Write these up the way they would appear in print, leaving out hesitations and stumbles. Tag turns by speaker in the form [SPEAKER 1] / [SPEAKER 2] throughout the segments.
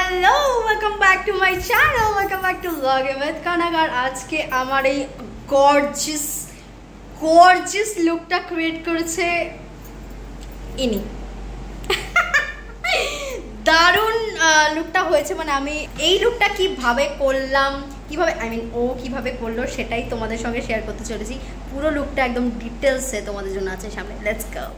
[SPEAKER 1] Hello welcome back to my channel welcome back to vlogging with Kanak. आज के আমার এই গর্জিয়াস লুকটা ক্রিয়েট করেছে ইনি। দারুণ লুকটা হয়েছে, মানে আমি এই লুকটা কিভাবে করলাম, কিভাবে ও কিভাবে করলো সেটাই তোমাদের সঙ্গে শেয়ার করতে চলেছি। পুরো লুকটা একদম ডিটেলসে তোমাদের জন্য আছে সামনে। Let's go.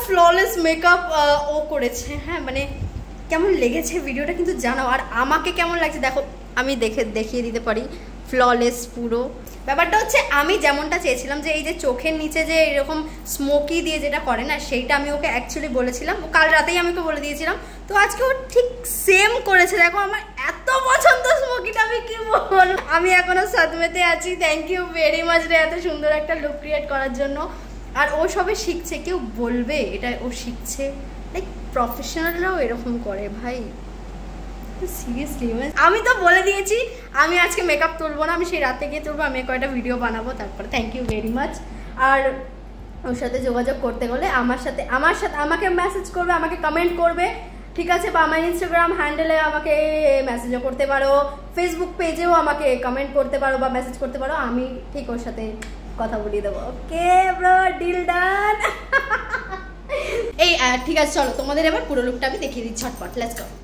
[SPEAKER 1] ফ্ললেস মেকআপ ও করেছে। হ্যাঁ, মানে কেমন লেগেছে ভিডিওটা কিন্তু জানাও, আর আমাকে কেমন লাগছে দেখো, আমি দেখিয়ে দিতে পারি। ফ্ললেস পুরো ব্যাপারটা হচ্ছে আমি যেমনটা চেয়েছিলাম, যে এই যে চোখের নিচে যে এরকম স্মোকি দিয়ে যেটা করে না, সেইটা আমি ওকে অ্যাকচুয়ালি বলেছিলাম, ও কাল রাতেই আমি ওকে বলে দিয়েছিলাম। তো আজকে ও ঠিক সেম করেছে। দেখো আমার এত পছন্দ স্মোকিটা, আমি কি বল, আমি এখনো সদমেতে আছি। থ্যাংক ইউ ভেরি মাচ রে, এত সুন্দর একটা লুক ক্রিয়েট করার জন্য। আর ও সবে শিখছে, কেউ বলবে এটা ও শিখছে, লাইক প্রফেশনালরাও এরকম করে ভাই, সিরিয়াসলি। আমি তো বলে দিয়েছি আমি আজকে মেকআপ তুলবো না, আমি সেই রাতে গিয়ে তুলবো, আমি কয়েকটা ভিডিও বানাবো তারপরে। Thank you very much. আর ওর সাথে যোগাযোগ করতে গেলে আমাকে মেসেজ করবে, আমাকে কমেন্ট করবে, ঠিক আছে? বা আমার ইনস্টাগ্রাম হ্যান্ডেলে আমাকে মেসেজও করতে পারো, ফেসবুক পেজেও আমাকে কমেন্ট করতে পারো বা মেসেজ করতে পারো, আমি ঠিক ওর সাথে কথা বলিয়ে দেবো। Okay bro, deal done. এই ঠিক আছে, চলো তোমাদের এবার পুরো লুকটা আমি দেখিয়ে দিচ্ছি ঝটপট। Let's go.